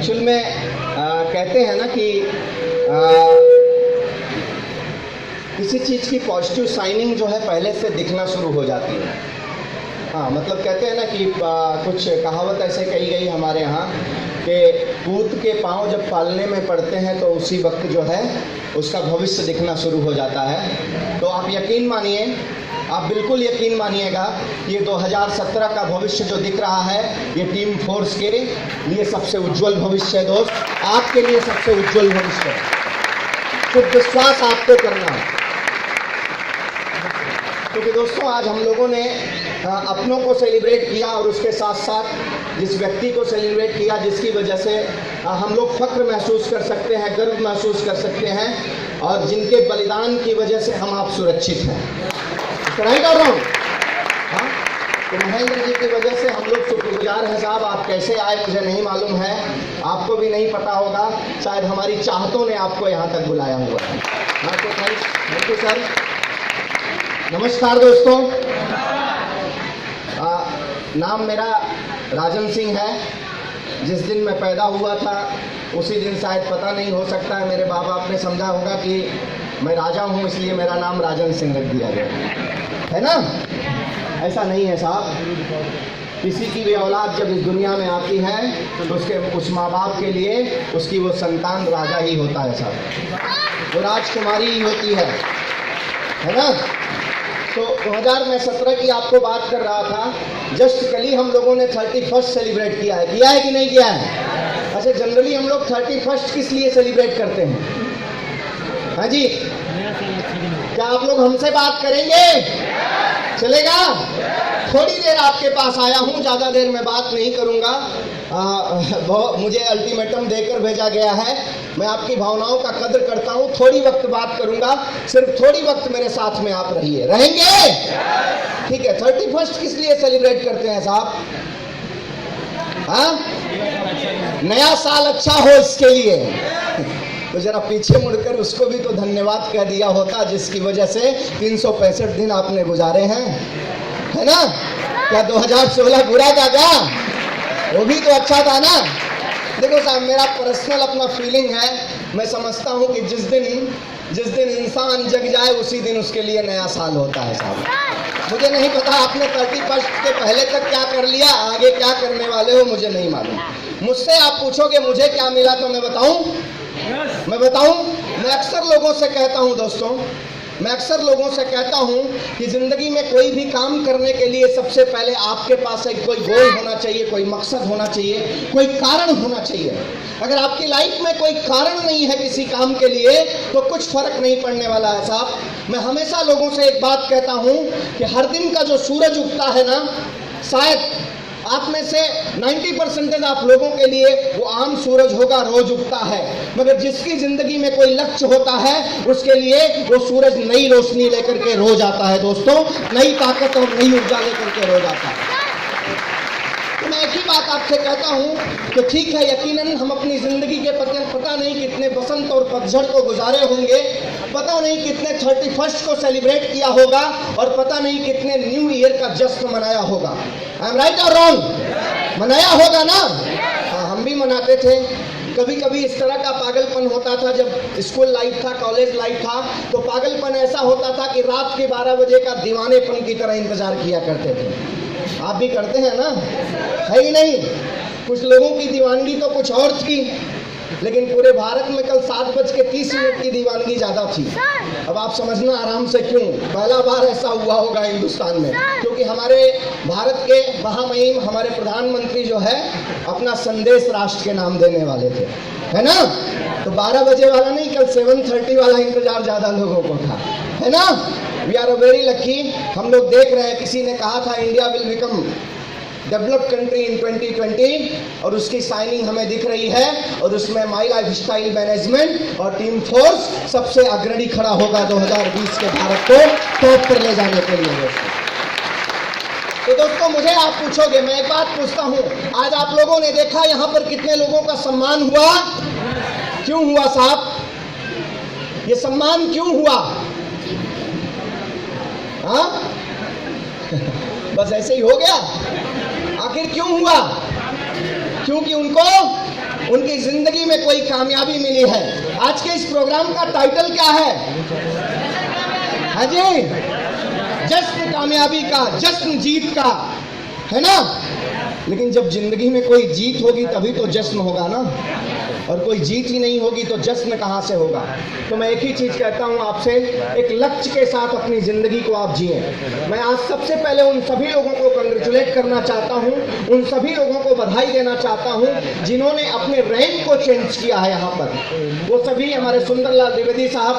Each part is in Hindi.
एक्चुअल में कहते हैं ना कि किसी चीज़ की पॉजिटिव साइनिंग जो है पहले से दिखना शुरू हो जाती है। हाँ, मतलब कहते हैं ना कि कुछ कहावत ऐसे कही गई हमारे यहाँ कि पूत के पाँव जब पालने में पड़ते हैं तो उसी वक्त जो है उसका भविष्य दिखना शुरू हो जाता है। तो आप यकीन मानिए, आप बिल्कुल यकीन मानिएगा, ये 2017 का भविष्य जो दिख रहा है ये टीम फोर्स के लिए सबसे उज्जवल भविष्य है दोस्त, आपके लिए सबसे उज्जवल भविष्य है। तो विश्वास आपको करना है, क्योंकि दोस्तों आज हम लोगों ने अपनों को सेलिब्रेट किया और उसके साथ साथ जिस व्यक्ति को सेलिब्रेट किया जिसकी वजह से हम लोग फख्र महसूस कर सकते हैं, गर्व महसूस कर सकते हैं और जिनके बलिदान की वजह से हम आप सुरक्षित हैं। राइट और रॉन्ग? हाँ, तो महेंद्र जी की वजह से हम लोग शुक्रगुजार हैं साहब। आप कैसे आए मुझे नहीं मालूम है, आपको भी नहीं पता होगा, शायद हमारी चाहतों ने आपको यहाँ तक बुलाया हुआ है। हाँ, तो थैंक यू सर। नमस्कार दोस्तों, नाम मेरा राजन सिंह है। जिस दिन मैं पैदा हुआ था उसी दिन शायद पता नहीं हो सकता है मेरे बाप बाप ने समझा होगा कि मैं राजा हूँ इसलिए मेरा नाम राजन सिंह रख दिया गया है ना। ऐसा नहीं है साहब, किसी की भी औलाद जब इस दुनिया में आती है तो उस माँ बाप के लिए उसकी वो संतान राजा ही होता है साहब, वो राजकुमारी ही होती है ना। तो 2017 की आपको बात कर रहा था, जस्ट कल ही हम लोगों ने 31st सेलिब्रेट किया है कि नहीं किया है? अच्छा, जनरली हम लोग 31st किस लिए सेलिब्रेट करते हैं? हाँ जी, क्या आप लोग हमसे बात करेंगे? चलेगा? थोड़ी देर आपके पास आया हूँ, ज़्यादा देर में बात नहीं करूँगा। मुझे अल्टीमेटम देकर भेजा गया है, मैं आपकी भावनाओं का कद्र करता हूँ, थोड़ी वक्त बात करूँगा, सिर्फ थोड़ी वक्त मेरे साथ में आप रहेंगे? ठीक है। 31st किस लिए सेलिब्रेट करते हैं साहब? हाँ, नया साल अच्छा हो इसके लिए। तो जरा पीछे मुड़कर उसको भी तो धन्यवाद कह दिया होता जिसकी वजह से 365 दिन आपने गुजारे हैं, है ना। क्या 2016 बुरा था क्या? वो भी तो अच्छा था ना। देखो साहब, मेरा पर्सनल अपना फीलिंग है, मैं समझता हूँ कि जिस दिन इंसान जग जाए उसी दिन उसके लिए नया साल होता है साहब। मुझे नहीं पता आपने 31st के पहले तक क्या कर लिया, आगे क्या करने वाले हो मुझे नहीं मालूम। मुझसे आप पूछोगे मुझे क्या मिला तो मैं बताऊं? मैं अक्सर लोगों से कहता हूं दोस्तों, मैं अक्सर लोगों से कहता हूं कि ज़िंदगी में कोई भी काम करने के लिए सबसे पहले आपके पास एक कोई गोल होना चाहिए, कोई मकसद होना चाहिए, कोई कारण होना चाहिए। अगर आपकी लाइफ में कोई कारण नहीं है किसी काम के लिए तो कुछ फर्क नहीं पड़ने वाला है साहब। मैं हमेशा लोगों से एक बात कहता हूं कि हर दिन का जो सूरज उगता है ना, शायद आप में से 90% आप लोगों के लिए वो आम सूरज होगा, रोज उगता है, मगर जिसकी जिंदगी में कोई लक्ष्य होता है उसके लिए वो सूरज नई रोशनी लेकर के रोज आता है दोस्तों, नई ताकत और नई ऊर्जा लेकर के रोज आता है। तो मैं एक ही बात आपसे कहता हूँ कि ठीक है, यकीनन हम अपनी ज़िंदगी के पता नहीं कितने बसंत और पतझड़ को गुजारे होंगे, पता नहीं कितने 31st को सेलिब्रेट किया होगा और पता नहीं कितने न्यू ईयर का जश्न मनाया होगा। आई एम राइट और रॉन्ग? मनाया होगा ना? हाँ, हम भी मनाते थे। कभी कभी इस तरह का पागलपन होता था, जब स्कूल लाइफ था, कॉलेज लाइफ था, तो पागलपन ऐसा होता था कि रात के 12 बजे का दीवानेपन की तरह इंतजार किया करते थे। आप भी करते हैं ना, है ही नहीं? कुछ लोगों की दीवानगी तो कुछ और थी, लेकिन पूरे भारत में कल 7:30 की दीवानगी ज़्यादा थी। अब आप समझना आराम से क्यों, पहला बार ऐसा हुआ होगा हिंदुस्तान में, क्योंकि हमारे भारत के महामहिम हमारे प्रधानमंत्री जो है अपना संदेश राष्ट्र के नाम देने वाले थे, है ना। तो 12 बजे वाला नहीं, कल 7:30 वाला इंतजार ज़्यादा लोगों को था, है ना। We are very lucky. हम लोग देख रहे हैं, किसी ने कहा था India will become developed country in 2020 और उसकी साइनिंग हमें दिख रही है, और उसमें माई लाइफ स्टाइल मैनेजमेंट और टीम फोर्स सबसे अग्रणी खड़ा होगा 2020 के भारत को टॉप पर ले जाने के लिए। तो दोस्तों, मुझे आप पूछोगे, मैं एक बात पूछता हूँ, आज आप लोगों ने देखा यहाँ पर कितने लोगों का सम्मान हुआ? क्यों हुआ साहब? ये सम्मान क्यों हुआ? हाँ बस ऐसे ही हो गया? आखिर क्यों हुआ? क्योंकि उनको उनकी कोई कामयाबी मिली है। आज के इस प्रोग्राम का टाइटल क्या है? हाँ जी, जश्न कामयाबी का, जश्न जीत का, है ना। लेकिन जब जिंदगी में कोई जीत होगी तभी तो जश्न होगा ना, और कोई जीत ही नहीं होगी तो जश्न कहाँ से होगा। तो मैं एक ही चीज़ कहता हूँ आपसे, एक लक्ष्य के साथ अपनी ज़िंदगी को आप जिए। मैं आज सबसे पहले उन सभी लोगों को कंग्रेचुलेट करना चाहता हूँ, उन सभी लोगों को बधाई देना चाहता हूँ जिन्होंने अपने रैंक को चेंज किया है यहाँ पर। वो सभी हमारे सुंदरलाल द्विवेदी साहब,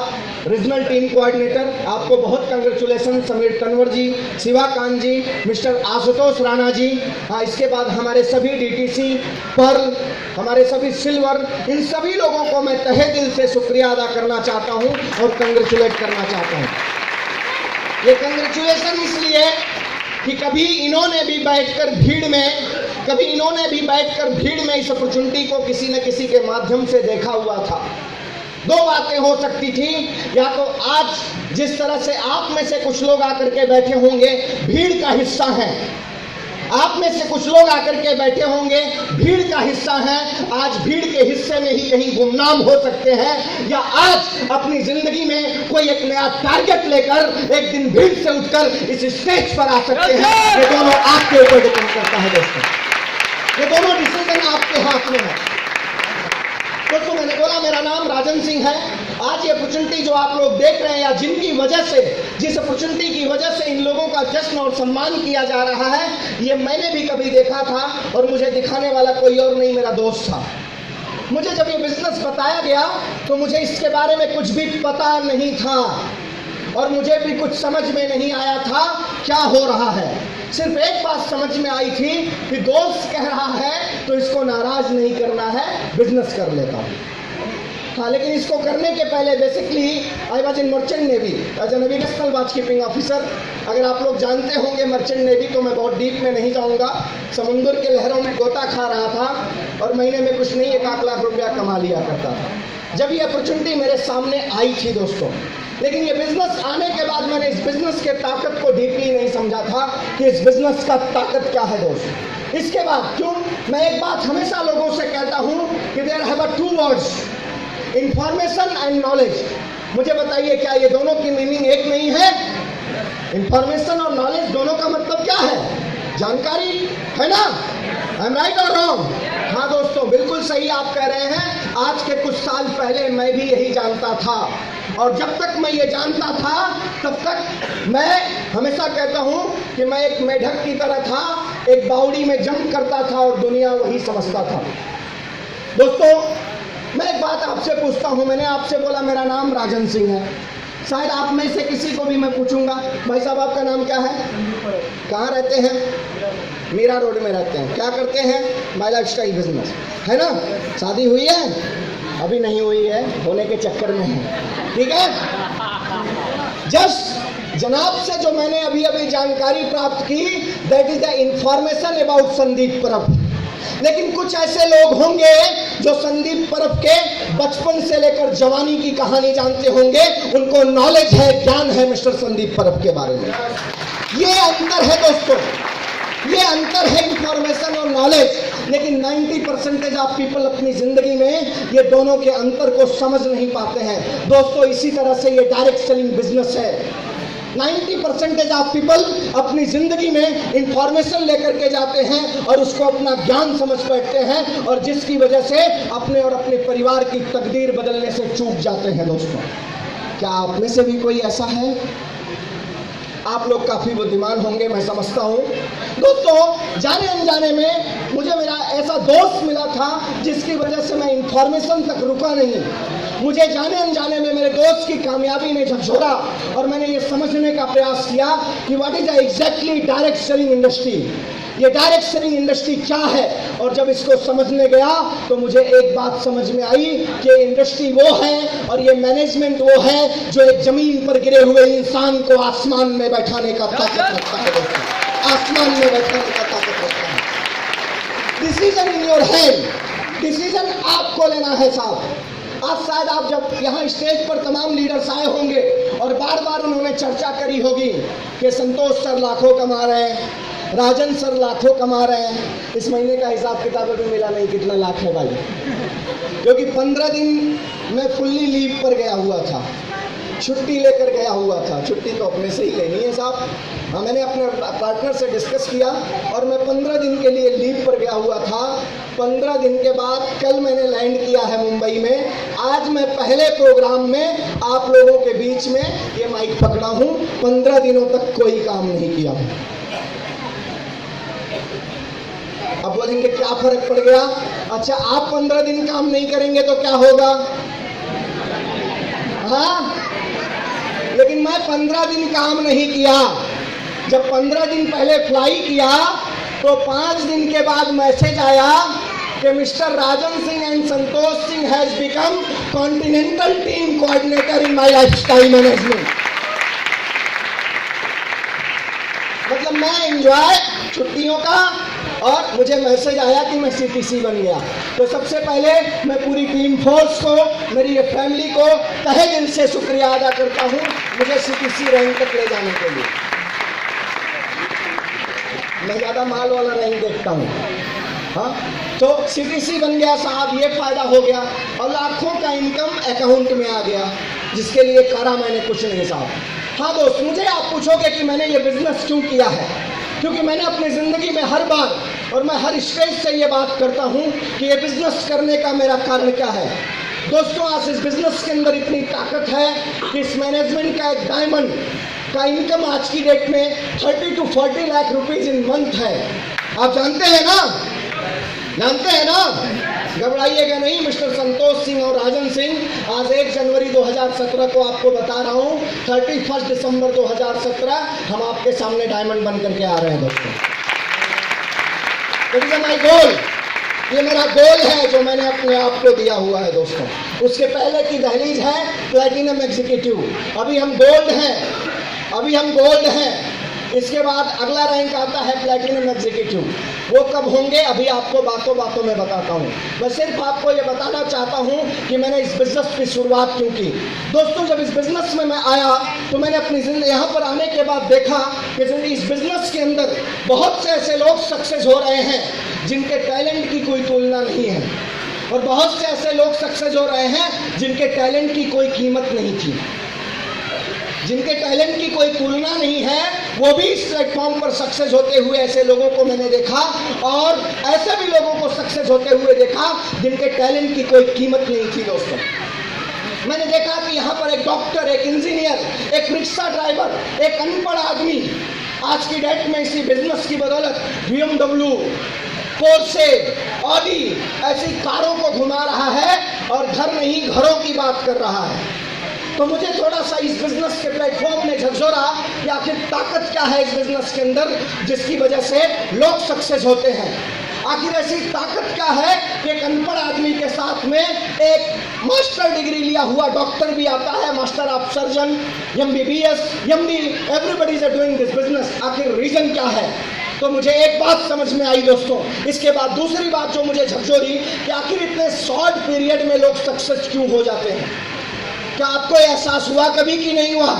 रीजनल टीम कोऑर्डिनेटर, आपको बहुत कंग्रेचुलेसन। समीर तनवर जी, शिवाकांत जी, मिस्टर आशुतोष राणा जी, हाँ, इसके बाद हमारे सभी डीटीसी, पर्ल, हमारे सभी सिल्वर, इन सभी लोगों को मैं तहे दिल से शुक्रिया अदा करना चाहता हूं और कंग्रेचुलेट करना चाहता हूं। ये कंग्रेचुलेशन इसलिए कि कभी इन्होंने भी बैठकर भीड़ में इस अपॉर्चुनिटी को किसी न किसी के माध्यम से देखा हुआ था। दो बातें हो सकती थी, या तो आज जिस तरह से आप में से कुछ लोग आकर के बैठे होंगे भीड़ का हिस्सा हैं, आप में से कुछ लोग आकर के बैठे होंगे भीड़ का हिस्सा हैं, आज भीड़ के हिस्से में ही कहीं गुमनाम हो सकते हैं, या आज अपनी जिंदगी में कोई एक नया टारगेट लेकर एक दिन भीड़ से उठकर इस स्टेज पर आ सकते हैं। ये दोनों आपके ऊपर डिपेंड करता है दोस्तों, ये दोनों डिसीजन आपके हाथ में है। दोस्तों, मैंने बोला मेरा नाम राजन सिंह है। आज ये अपॉर्चुनिटी जो आप लोग देख रहे हैं, या जिनकी वजह से, जिस अपॉर्चुनिटी की वजह से इन लोगों का जश्न और सम्मान किया जा रहा है, ये मैंने भी कभी देखा था, और मुझे दिखाने वाला कोई और नहीं, मेरा दोस्त था। मुझे जब ये बिजनेस बताया गया तो मुझे इसके बारे में कुछ भी पता नहीं था, और मुझे भी कुछ समझ में नहीं आया था क्या हो रहा है। सिर्फ एक बात समझ में आई थी कि दोस्त कह रहा है तो इसको नाराज नहीं करना है, बिजनेस कर लेता हूँ। हाँ, लेकिन इसको करने के पहले basically I was in merchant navy as a navigational watch keeping officer. अगर आप लोग जानते होंगे मर्चेंट नेवी, तो मैं बहुत डीप में नहीं जाऊँगा। समुद्र के लहरों में गोता खा रहा था और महीने में कुछ नहीं 1 लाख रुपया कमा लिया करता था। जब ये अपॉर्चुनिटी मेरे सामने आई थी दोस्तों, लेकिन ये बिजनेस आने के बाद मैंने इस बिजनेस के ताकत को डीपली नहीं समझा था कि इस बिजनेस का ताकत क्या है दोस्त। इसके बाद क्यों, मैं एक बात हमेशा लोगों से कहता हूँ कि there have 2 words, information and knowledge. मुझे बताइए, क्या ये दोनों की मीनिंग एक नहीं है? इंफॉर्मेशन और नॉलेज दोनों का मतलब क्या है? जानकारी, है ना? आई एम राइट और रॉन्ग? हाँ दोस्तों, बिल्कुल सही आप कह रहे हैं। आज के कुछ साल पहले मैं भी यही जानता था, और जब तक मैं ये जानता था तब तक मैं हमेशा कहता हूँ कि मैं एक मेढक की तरह था, एक बावड़ी में जंप करता था और दुनिया वही समझता था। दोस्तों, मैं एक बात आपसे पूछता हूँ, मैंने आपसे बोला मेरा नाम राजन सिंह है, शायद आप में से किसी को भी मैं पूछूंगा, भाई साहब आपका नाम क्या है, कहाँ रहते हैं? मीरा रोड में रहते हैं। क्या करते हैं? माई लाइफ स्टाइल बिजनेस, है ना? शादी हुई है? अभी नहीं हुई है, होने के चक्कर में है, ठीक है। जस्ट जनाब से जो मैंने अभी अभी जानकारी प्राप्त की, that is the information about Sandeep परब। लेकिन कुछ ऐसे लोग होंगे जो संदीप परब के बचपन से लेकर जवानी की कहानी जानते होंगे, उनको नॉलेज है, ज्ञान है मिस्टर संदीप परब के बारे में। ये अंतर है दोस्तों, ये अंतर है इंफॉर्मेशन और नॉलेज। लेकिन 90% ऑफ पीपल अपनी जिंदगी में ये दोनों के अंतर को समझ नहीं पाते हैं दोस्तों। इसी तरह से ये डायरेक्ट सेलिंग बिजनेस है। 90% ऑफ पीपल अपनी जिंदगी में इंफॉर्मेशन लेकर के जाते हैं और उसको अपना ज्ञान समझ बैठते हैं, और जिसकी वजह से अपने और अपने परिवार की तकदीर बदलने से चूक जाते हैं दोस्तों। क्या आप में से भी कोई ऐसा है? आप लोग काफ़ी बुद्धिमान होंगे, मैं समझता हूँ दोस्तों। जाने अनजाने में मुझे मेरा ऐसा दोस्त मिला था जिसकी वजह से मैं इंफॉर्मेशन तक रुका नहीं। मुझे जाने अनजाने में मेरे दोस्त की कामयाबी ने झकझोरा और मैंने ये समझने का प्रयास किया कि what is exactly direct selling industry, ये डायरेक्ट सेलिंग इंडस्ट्री क्या है। और जब इसको समझने गया तो मुझे एक बात समझ में आई कि इंडस्ट्री वो है और ये मैनेजमेंट वो है जो एक जमीन पर गिरे हुए इंसान को आसमान में बैठाने का ताकत रखता है दोस्तों, आसमान में बैठाने का ताकत रखता है। Decision in your hand, decision आपको लेना है साहब। आज शायद आप जब यहाँ स्टेज पर तमाम लीडर्स आए होंगे और बार बार उन्होंने चर्चा करी होगी कि संतोष सर लाखों कमा रहे हैं, राजन सर लाखों कमा रहे हैं। इस महीने का हिसाब किताब अभी मिला नहीं कितना लाख है भाई, क्योंकि 15 दिन मैं फुल्ली लीव पर गया हुआ था, छुट्टी लेकर गया हुआ था। छुट्टी तो अपने से ही लेनी है साहब। हाँ, मैंने अपने पार्टनर से डिस्कस किया और मैं 15 दिन के लिए लीव पर गया हुआ था। 15 दिन के बाद कल मैंने लैंड किया है मुंबई में। आज मैं पहले प्रोग्राम में आप लोगों के बीच में ये माइक पकड़ा हूँ। 15 दिनों तक कोई काम नहीं किया हूँ। अब बोलेंगे क्या फर्क पड़ गया? अच्छा, आप 15 दिन काम नहीं करेंगे तो क्या होगा? हाँ, लेकिन मैं 15 दिन काम नहीं किया। जब 15 दिन पहले फ्लाई किया तो 5 दिन के बाद मैसेज आया कि mister Rajan Singh and Santosh Singh has become continental team coordinator in my lifestyle management. मतलब मैं एंजॉय छुट्टियों का, और मुझे मैसेज आया कि मैं सीटीसी बन गया। तो सबसे पहले मैं पूरी टीम फोर्स को, मेरी ये फैमिली को तहे दिल से शुक्रिया अदा करता हूँ मुझे सीटीसी रैंक तक ले जाने के लिए। मैं ज़्यादा माल वाला रैंक देखता हूँ। हाँ, तो सीटीसी बन गया साहब, ये फायदा हो गया और लाखों का इनकम अकाउंट में आ गया, जिसके लिए करा मैंने कुछ नहीं साहब। हाँ दोस्त, मुझे आप पूछोगे कि मैंने ये बिजनेस क्यों किया है, क्योंकि मैंने अपनी ज़िंदगी में हर बार और मैं हर स्टेज से ये बात करता हूँ कि ये बिजनेस करने का मेरा कारण क्या है। दोस्तों, आज इस बिजनेस के अंदर इतनी ताकत है कि इस मैनेजमेंट का एक डायमंड का इनकम आज की डेट में 30 to 40 lakh rupees in month है। आप जानते हैं ना? जानते हैं ना? घबराइएगा नहीं। मिस्टर संतोष सिंह और राजन सिंह आज 1 जनवरी 2017 को आपको बता रहा हूँ, 31 दिसंबर 2017 हम आपके सामने डायमंड बन करके आ रहे हैं दोस्तों। इट इज माय गोल, ये मेरा गोल है जो मैंने अपने आप को दिया हुआ है दोस्तों। उसके पहले की दहलीज है प्लैटिनम एग्जीक्यूटिव, अभी हम गोल्ड हैं, अभी हम गोल्ड हैं। इसके बाद अगला रैंक आता है प्लैटिनम एग्जीक्यूटिव। वो कब होंगे अभी आपको बातों बातों में बताता हूँ। मैं सिर्फ आपको ये बताना चाहता हूँ कि मैंने इस बिजनेस की शुरुआत क्यों की। दोस्तों, जब इस बिजनेस में मैं आया तो मैंने अपनी जिंदगी यहाँ पर आने के बाद देखा कि इस बिजनेस के अंदर बहुत से ऐसे लोग सक्सेस हो रहे हैं जिनके टैलेंट की कोई तुलना नहीं है, और बहुत से ऐसे लोग सक्सेस हो रहे हैं जिनके टैलेंट की कोई कीमत नहीं थी, जिनके टैलेंट की कोई तुलना नहीं है, वो भी इस प्लेटफॉर्म पर सक्सेस होते हुए ऐसे लोगों को मैंने देखा, और ऐसे भी लोगों को सक्सेस होते हुए देखा जिनके टैलेंट की कोई कीमत नहीं थी दोस्तों। मैंने देखा कि यहाँ पर एक डॉक्टर, एक इंजीनियर, एक रिक्शा ड्राइवर, एक अनपढ़ आदमी आज की डेट में इसी बिजनेस की बदौलत BMW, पोर्शे, ऑडी ऐसी कारों को घुमा रहा है और घर नहीं घरों की बात कर रहा है। तो मुझे थोड़ा सा इस बिजनेस के प्लेटफॉर्म ने झकझोरा कि आखिर ताकत क्या है इस बिजनेस के अंदर जिसकी वजह से लोग सक्सेस होते हैं। आखिर ऐसी ताकत क्या है कि एक अनपढ़ आदमी के साथ में एक मास्टर डिग्री लिया हुआ डॉक्टर भी आता है, master of surgeon, MBBS, MD, everybody is doing this business. आखिर रीजन क्या है? तो मुझे एक बात समझ में आई दोस्तों। इसके बाद दूसरी बात जो मुझे झकझोरी कि आखिर इतने शॉर्ट पीरियड में लोग सक्सेस क्यों हो जाते हैं। क्या आपको एहसास हुआ कभी कि नहीं हुआ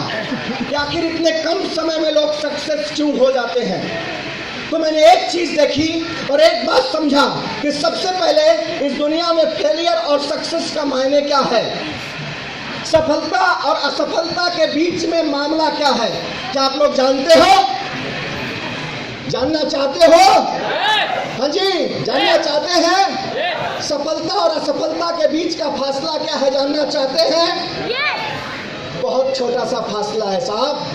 कि आखिर इतने कम समय में लोग सक्सेस क्यों हो जाते हैं? तो मैंने एक चीज देखी और एक बात समझा कि सबसे पहले इस दुनिया में फेलियर और सक्सेस का मायने क्या है, सफलता और असफलता के बीच में मामला क्या है। क्या आप लोग जानते हो? जानना चाहते हो? हाँ जी, जानना चाहते हैं? सफलता और असफलता के बीच का फासला क्या है, जानना चाहते हैं? बहुत छोटा सा फासला है साहब।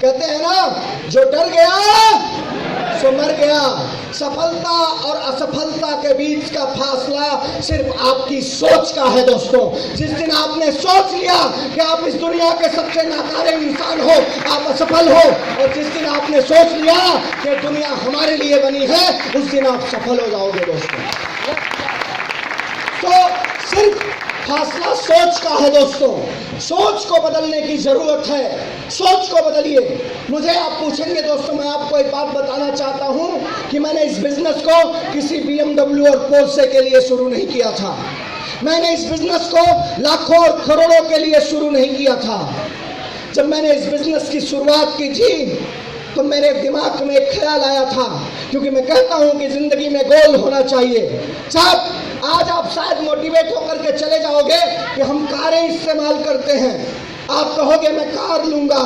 कहते हैं ना, जो डर गया सो मर गया। सफलता और असफलता के बीच का फासला सिर्फ आपकी सोच का है दोस्तों। जिस दिन आपने सोच लिया कि आप इस दुनिया के सबसे नाकारे इंसान हो, आप असफल हो, और जिस दिन आपने सोच लिया कि दुनिया हमारे लिए बनी है, उस दिन आप सफल हो जाओगे दोस्तों। तो सिर्फ फासला सोच का है दोस्तों। सोच को बदलने की जरूरत है, सोच को बदलिए। मुझे आप पूछेंगे दोस्तों, मैं आपको एक बात बताना चाहता हूं कि मैंने इस बिजनेस को किसी BMW और पोर्शे के लिए शुरू नहीं किया था। मैंने इस बिजनेस को लाखों और करोड़ों के लिए शुरू नहीं किया था। जब मैंने इस बिजनेस की शुरुआत की थी तो मेरे दिमाग में एक ख्याल आया था, क्योंकि मैं कहता हूं कि जिंदगी में गोल होना चाहिए। साहब, आज आप शायद मोटिवेट होकर के चले जाओगे कि हम कारें इस्तेमाल करते हैं। आप कहोगे मैं कार लूंगा,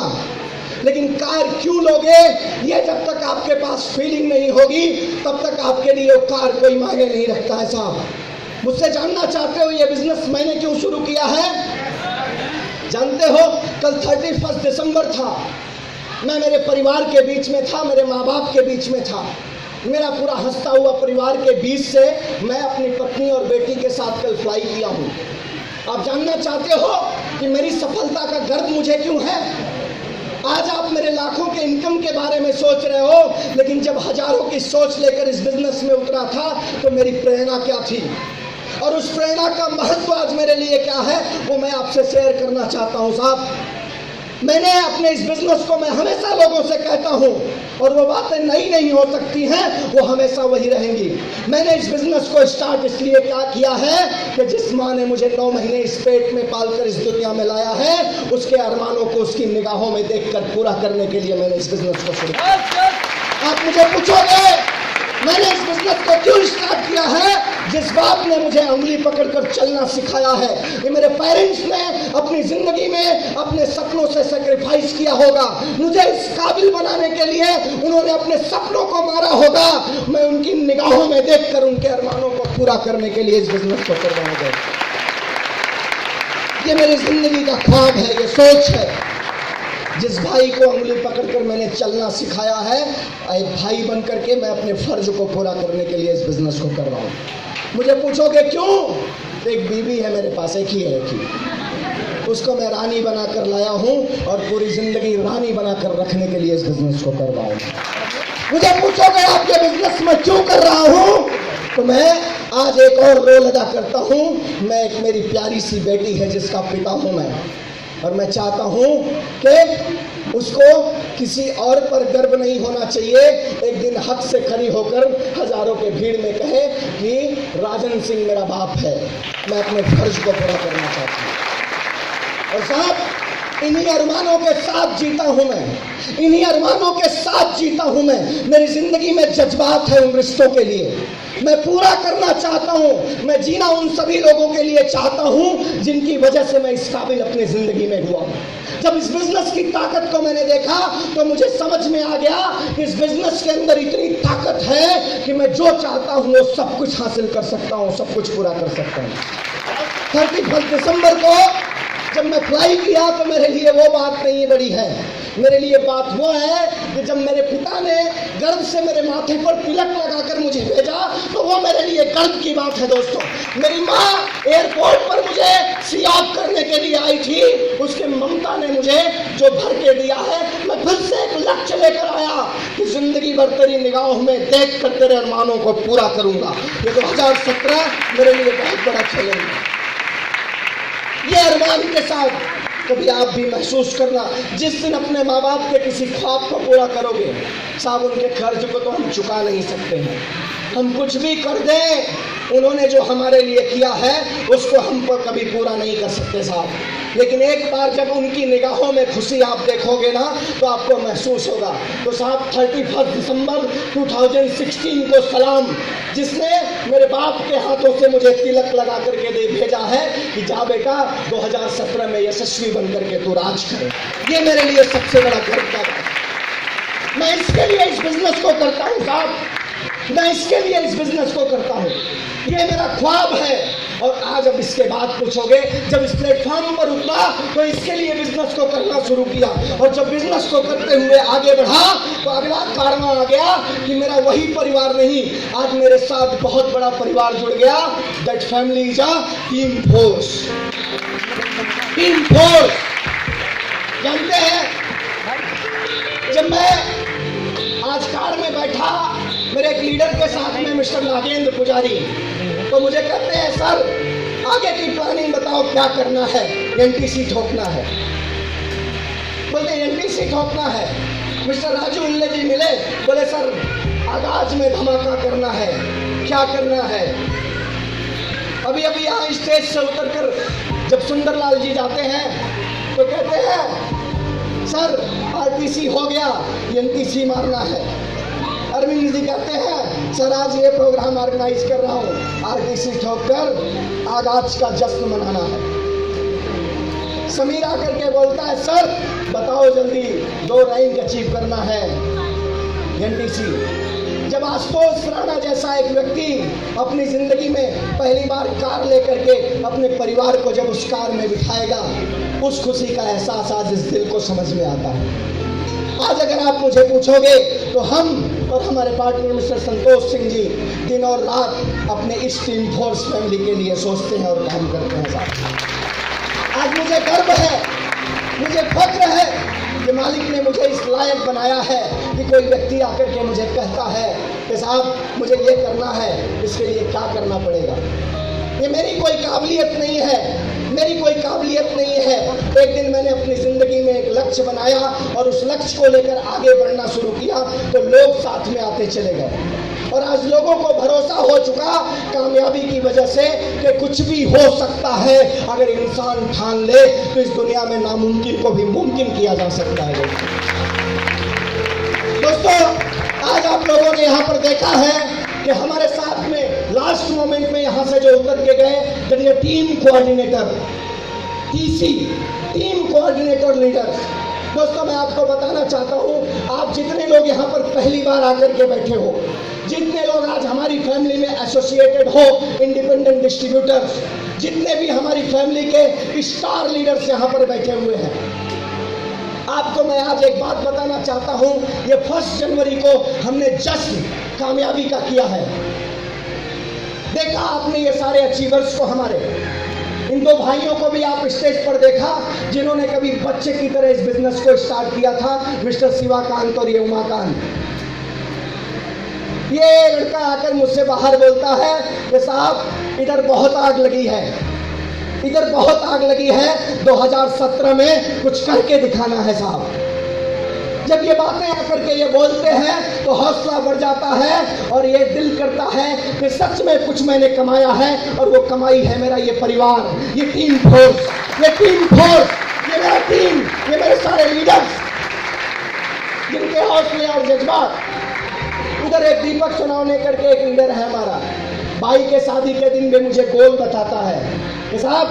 लेकिन कार क्यों लोगे, ये जब तक आपके पास फीलिंग नहीं होगी तब तक आपके लिए वो कार कोई मायने नहीं रखता है। साहब, मुझसे जानना चाहते हो ये बिजनेस मैंने क्यों शुरू किया है? जानते हो, कल 31 दिसंबर था। मैं मेरे परिवार के बीच में था, मेरे माँ बाप के बीच में था। मेरा पूरा हंसता हुआ परिवार के बीच से मैं अपनी पत्नी और बेटी के साथ कल फ्लाई किया हूँ। आप जानना चाहते हो कि मेरी सफलता का गर्व मुझे क्यों है? आज आप मेरे लाखों के इनकम के बारे में सोच रहे हो, लेकिन जब हजारों की सोच लेकर इस बिजनेस में उतरा था तो मेरी प्रेरणा क्या थी, और उस प्रेरणा का महत्व आज मेरे लिए क्या है, वो मैं आपसे शेयर करना चाहता हूँ। साहब, मैंने अपने इस बिजनेस को मैं हमेशा लोगों से कहता हूँ, और वो बातें नई नहीं हो सकती हैं, वो हमेशा वही रहेंगी। मैंने इस बिजनेस को स्टार्ट इसलिए क्या किया है कि जिस माँ ने मुझे 9 महीने इस पेट में पालकर इस दुनिया में लाया है, उसके अरमानों को उसकी निगाहों में देखकर पूरा करने के लिए मैंने इस बिजनेस को शुरू किया। आप मुझे पूछोगे मैंने इस बिजनेस को क्यों स्टार्ट किया है? जिस बाप ने मुझे उंगली पकड़कर चलना सिखाया है, ये मेरे पेरेंट्स ने अपनी जिंदगी में अपने सपनों से सैक्रिफाइस किया होगा। मुझे इस काबिल बनाने के लिए उन्होंने अपने सपनों को मारा होगा। मैं उनकी निगाहों में देखकर उनके अरमानों को पूरा करने के लिए इस बिजनेस को कर रहा हूं। ये मेरी जिंदगी का ख्वाब है, ये सोच है। जिस भाई को उंगली पकड़कर मैंने चलना सिखाया है, एक भाई बन करके मैं अपने फर्ज को पूरा करने के लिए इस बिजनेस को कर रहा हूँ। मुझे पूछोगे क्यों? एक बीवी है मेरे पास, एक ही है, एक ही। उसको मैं रानी बनाकर लाया हूँ और पूरी जिंदगी रानी बनाकर रखने के लिए इस बिजनेस को कर रहा हूँ। मुझे पूछोगे आप ये बिजनेस मैं क्यों कर रहा हूँ, तो मैं आज एक और रोल अदा करता हूँ। मैं एक मेरी प्यारी सी बेटी है जिसका पिता हूँ मैं, और मैं चाहता हूं कि उसको किसी और पर गर्व नहीं होना चाहिए। एक दिन हक से खड़ी होकर हजारों के भीड़ में कहे कि राजन सिंह मेरा बाप है। मैं अपने फर्ज को पूरा करना चाहता हूं। और साहब, इन्हीं अरमानों के साथ जीता हूं मैं, इन्हीं अरमानों के साथ जीता हूं मैं। मेरी जिंदगी में जज्बात है उन रिश्तों के लिए, मैं पूरा करना चाहता हूं। मैं जीना उन सभी लोगों के लिए चाहता हूं जिनकी वजह से मैं इस काबिल अपनी जिंदगी में हुआ हूं। जब इस बिजनेस की ताकत को मैंने देखा तो मुझे समझ में आ गया कि इस बिजनेस के अंदर इतनी ताकत है कि मैं जो चाहता हूं वो सब कुछ हासिल कर सकता हूं, सब कुछ पूरा कर सकता हूं। 31 दिसंबर को जब मैं फ्लाई किया तो मेरे लिए वो बात नहीं बड़ी है। मेरे लिए बात वो है कि जब मेरे पिता ने गर्व से मेरे माथे पर तिलक लगाकर मुझे भेजा तो वो मेरे लिए गर्व की बात है। दोस्तों, मेरी माँ एयरपोर्ट पर मुझे सी ऑफ करने के लिए आई थी, उसके ममता ने मुझे जो भर के दिया है, मैं फिर से एक लक्ष्य लेकर आया कि जिंदगी भर तेरी निगाहों में देख कर तेरे अरमानों को पूरा करूंगा। ये 2017 मेरे लिए बहुत बड़ा चैलेंज है। ये अरमान के साथ कभी आप भी महसूस करना, जिस दिन अपने माँ बाप के किसी ख्वाब को पूरा करोगे, साहब उनके कर्ज को तो हम चुका नहीं सकते हैं। हम कुछ भी कर दें, उन्होंने जो हमारे लिए किया है उसको हम पर कभी पूरा नहीं कर सकते साहब। लेकिन एक बार जब उनकी निगाहों में खुशी आप देखोगे ना तो आपको महसूस होगा। तो साहब 31 दिसंबर 2016 को सलाम, जिसने मेरे बाप के हाथों से मुझे तिलक लगा करके दे भेजा है कि जा बेटा 2017 में यशस्वी बन करके तू राज करे, ये मेरे लिए सबसे बड़ा गर्व का बात है। मैं इसके लिए इस बिजनेस को करता हूँ साहब, मैं इसके लिए इस बिजनेस को करता हूँ, ये मेरा ख्वाब है। और आज अब इसके बाद पूछोगे, जब इस प्लेटफॉर्म पर उतरा तो इसके लिए बिजनेस को करना शुरू किया, और जब बिजनेस को करते हुए आगे बढ़ा तो अगला कारण आ गया कि मेरा वही परिवार नहीं, आज मेरे साथ बहुत बड़ा परिवार जुड़ गया। That family is a team force. Team force जानते हैं, जब मैं आज कार में बैठा मेरे एक लीडर के साथ में, मिस्टर नागेंद्र पुजारी, तो मुझे कहते हैं सर आगे की प्लानिंग बताओ, क्या करना है? एनटीसी ठोकना है। बोलते एनटीसी ठोकना है। मिस्टर राजू इल्ले जी मिले, बोले सर आगाज में धमाका करना है, क्या करना है? अभी अभी यहाँ स्टेज से उतरकर जब सुंदरलाल जी जाते हैं तो कहते हैं सर आरटीसी हो गया, एनटीसी मारना है। अरविंद जी कहते हैं सर आज ये प्रोग्राम ऑर्गेनाइज कर रहा हूँ, आरटीसी ठोककर आगाज का जश्न मनाना है। समीर आकर के बोलता है सर बताओ जल्दी 2 रैंक अचीव करना है एनटीसी। जब आशुतोष राणा जैसा एक व्यक्ति अपनी जिंदगी में पहली बार कार लेकर के अपने परिवार को जब उस कार में बिठाएगा, उस खुशी का एहसास आज इस दिल को समझ में आता है। आज अगर आप मुझे पूछोगे तो हम और हमारे पार्टनर मिस्टर संतोष सिंह जी दिन और रात अपने इस टीम फोर्स फैमिली के लिए सोचते हैं और काम करते हैं साहब। आज मुझे गर्व है, मुझे फक्र है कि मालिक ने मुझे इस लायक बनाया है कि कोई व्यक्ति आकर के मुझे कहता है कि साहब मुझे ये करना है, इसके लिए क्या करना पड़ेगा। ये मेरी कोई काबिलियत नहीं है, मेरी कोई काबिलियत नहीं है। एक दिन मैंने अपनी ज़िंदगी में एक लक्ष्य बनाया और उस लक्ष्य को लेकर आगे बढ़ना शुरू किया तो लोग साथ में आते चले गए और आज लोगों को भरोसा हो चुका कामयाबी की वजह से कि कुछ भी हो सकता है। अगर इंसान ठान ले तो इस दुनिया में नामुमकिन को भी मुमकिन किया जा सकता है। दोस्तों आज आप लोगों ने यहाँ पर देखा है कि हमारे साथ में लास्ट मोमेंट में यहाँ से जो उतर के गए team coordinator, TC team coordinator leader. दोस्तों मैं आपको बताना चाहता हूँ आप जितने लोग यहाँ पर पहली बार आकर के बैठे हो, जितने लोग आज हमारी फैमिली में एसोसिएटेड हो, इंडिपेंडेंट डिस्ट्रीब्यूटर्स, जितने भी हमारी फैमिली के स्टार लीडर्स यहाँ पर बैठे हुए हैं, आपको मैं आज एक बात बताना चाहता हूँ। ये 1 जनवरी को हमने जश्न कामयाबी का किया है। देखा आपने ये सारे अचीवर्स को, हमारे इन 2 भाइयों को भी आप स्टेज पर देखा जिन्होंने कभी बच्चे की तरह इस बिजनेस को स्टार्ट किया था, मिस्टर शिवाकांत और ये उमाकांत। ये लड़का आकर मुझसे बाहर बोलता है कि साहब इधर बहुत आग लगी है, इधर बहुत आग लगी है, 2017 में कुछ करके दिखाना है साहब। जब ये बातें आकर के ये बोलते हैं तो हौसला बढ़ जाता है और ये दिल करता है कि सच में कुछ मैंने कमाया है और वो कमाई है मेरा ये परिवार, ये टीम फोर्स, ये टीम फोर्स, ये मेरा टीम, ये मेरे सारे लीडर्स जिनके हौसले और जज्बात। उधर एक दीपक सुनावने करके एक लीडर है हमारा, भाई के शादी के दिन भी मुझे गोल बताता है कि साहब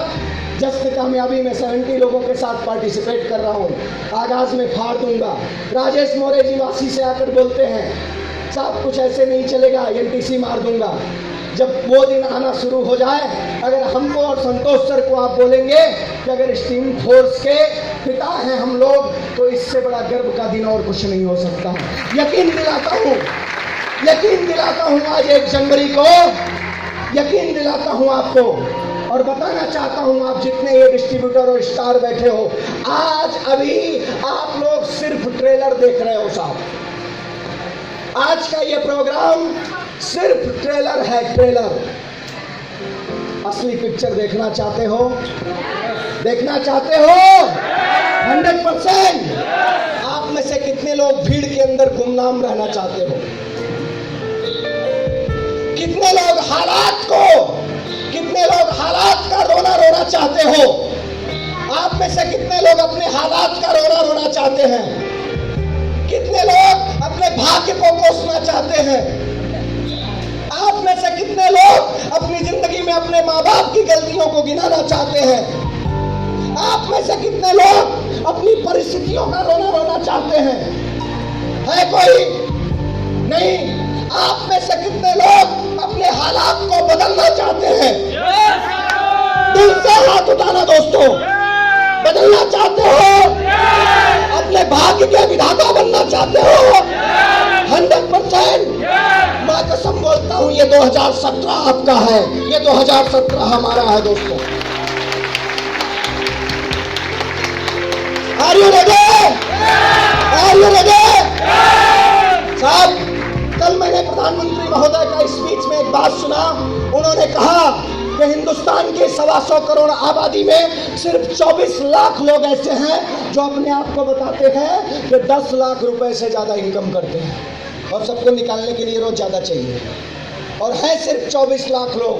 जश्न कामयाबी में 70 लोगों के साथ पार्टिसिपेट कर रहा हूँ, आगाज में फाड़ दूंगा। राजेश मोरे जी वासी से आकर बोलते हैं साहब कुछ ऐसे नहीं चलेगा, एनटीसी मार दूंगा। जब वो दिन आना शुरू हो जाए, अगर हमको और संतोष सर को आप बोलेंगे कि अगर इस टीम फोर्स के पिता हैं हम लोग, तो इससे बड़ा गर्व का दिन और कुछ नहीं हो सकता। यकीन दिलाता हूँ आज 1 जनवरी को, यकीन दिलाता हूँ आपको और बताना चाहता हूँ आप जितने ये डिस्ट्रीब्यूटर और स्टार बैठे हो, आज अभी आप लोग सिर्फ ट्रेलर देख रहे हो साहब। आज का ये प्रोग्राम सिर्फ ट्रेलर है, ट्रेलर। असली पिक्चर देखना चाहते हो, देखना चाहते हो 100%। आप में से कितने लोग भीड़ के अंदर गुमनाम रहना चाहते हो? कितने लोग हालात का रोना रोना चाहते हो? आप में से कितने लोग अपने हालात का रोना रोना चाहते हैं? कितने लोग अपने भाग्य को कोसना चाहते हैं? आप में से कितने लोग अपनी जिंदगी में अपने माँ बाप की गलतियों को गिनाना चाहते हैं? आप में से कितने लोग अपनी परिस्थितियों का रोना रोना चाहते हैं? है कोई? नहीं। आप में से कितने लोग अपने हालात को बदलना चाहते हैं? दिल से हाथ उठाना दोस्तों। बदलना चाहते हो? अपने भाग्य के विधाता बनना चाहते हो? 100%। मैं कसम बोलता हूँ ये 2017 आपका है, ये 2017 हमारा है दोस्तों। Are you ready? Are you ready? साहब कल मैंने प्रधानमंत्री महोदय का स्पीच में एक बात सुना। उन्होंने कहा कि हिंदुस्तान के 125 करोड़ आबादी में सिर्फ 24 लाख लोग ऐसे हैं जो अपने आप को बताते हैं कि 10 लाख रुपए से ज़्यादा इनकम करते हैं और सबको निकालने के लिए रोज ज़्यादा चाहिए, और हैं सिर्फ 24 लाख लोग।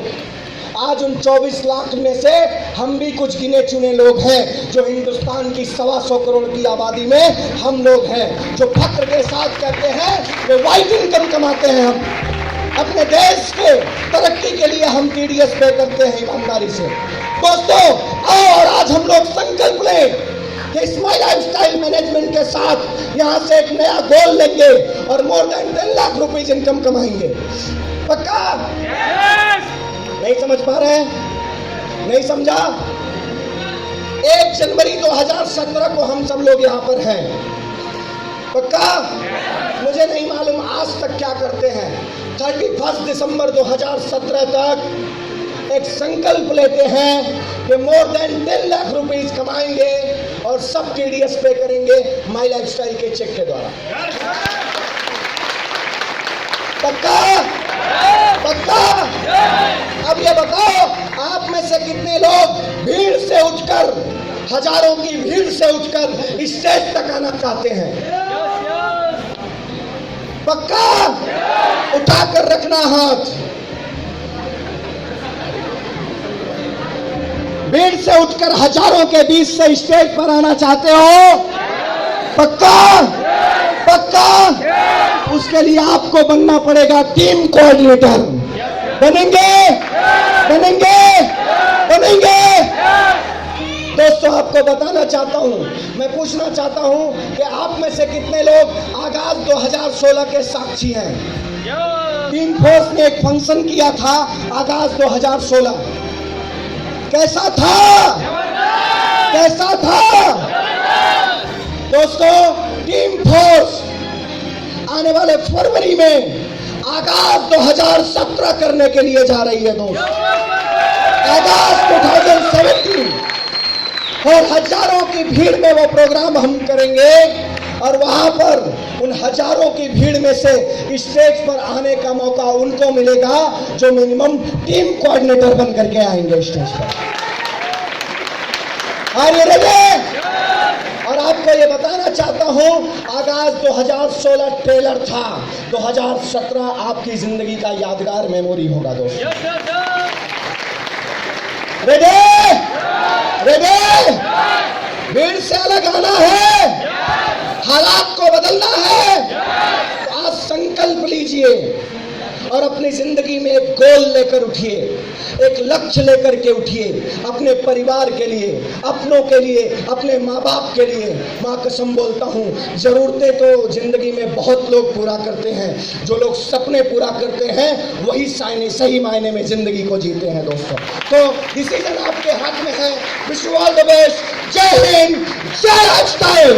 आज उन 24 लाख में से हम भी कुछ गिने चुने लोग हैं जो हिंदुस्तान की 125 करोड़ की आबादी में हम लोग हैं जो फख्र के साथ कहते हैं कि वाइट इनकम कमाते हैं। हम अपने देश के तरक्की के लिए हम टीडीएस पे करते हैं ईमानदारी से। दोस्तों आओ और आज हम लोग संकल्प लें कि स्माइल लाइफस्टाइल मैनेजमेंट के साथ यहाँ से एक नया गोल लेंगे और more than 10 lakh rupees income कमाएंगे। पक्का? नहीं समझ पा रहे हैं? नहीं समझा? 1 जनवरी 2017 को हम सब लोग यहाँ पर हैं। पक्का? मुझे नहीं मालूम आज तक क्या करते हैं। 31 दिसंबर 2017 तक एक संकल्प लेते हैं कि मोर देन 10 लाख रुपीज कमाएंगे और सब टीडीएस पे करेंगे माई लाइफस्टाइल के चेक के द्वारा। पक्का? पक्का? अब ये बताओ आप में से कितने लोग भीड़ से उठकर, हजारों की भीड़ से उठकर स्टेज तक आना चाहते हैं? पक्का? उठाकर रखना हाथ। भीड़ से उठकर हजारों के बीच से स्टेज पर आना चाहते हो? पक्का? पक्का? उसके लिए आपको बनना पड़ेगा टीम कोऑर्डिनेटर। बनेंगे? बनेंगे? बनेंगे? दोस्तों आपको बताना चाहता हूं, मैं पूछना चाहता हूं कि आप में से कितने लोग आगाज 2016 के साक्षी हैं? टीम फोर्स ने एक फंक्शन किया था आगाज 2016। कैसा था? कैसा था? दोस्तों टीम फोर्स आने वाले फरवरी में आगाज 2017 करने के लिए जा रही है दोस्त। आगाज 2017 और हजारों की भीड़ में वो प्रोग्राम हम करेंगे और वहां पर उन हजारों की भीड़ में से स्टेज पर आने का मौका उनको मिलेगा जो मिनिमम टीम कोऑर्डिनेटर बन करके आएंगे स्टेज पर। और ये रेडी? और आपको ये बताना चाहता हूं आगाज 2016 ट्रेलर था, 2017 आपकी जिंदगी का यादगार मेमोरी होगा दोस्तों। रेडी? रेडी? भीड़ से अलग आना है, हालात को बदलना है, तो आज संकल्प लीजिए और अपनी जिंदगी में एक गोल लेकर उठिए, एक लक्ष्य लेकर के उठिए अपने परिवार के लिए, अपनों के लिए, अपने माँ बाप के लिए। माँ कसम बोलता हूँ जरूरतें तो जिंदगी में बहुत लोग पूरा करते हैं, जो लोग सपने पूरा करते हैं वही सही मायने में जिंदगी को जीते हैं दोस्तों। तो डिसीजन आपके हाथ में है। Wish you all the best. जय हिंद, जय लाइफस्टाइल।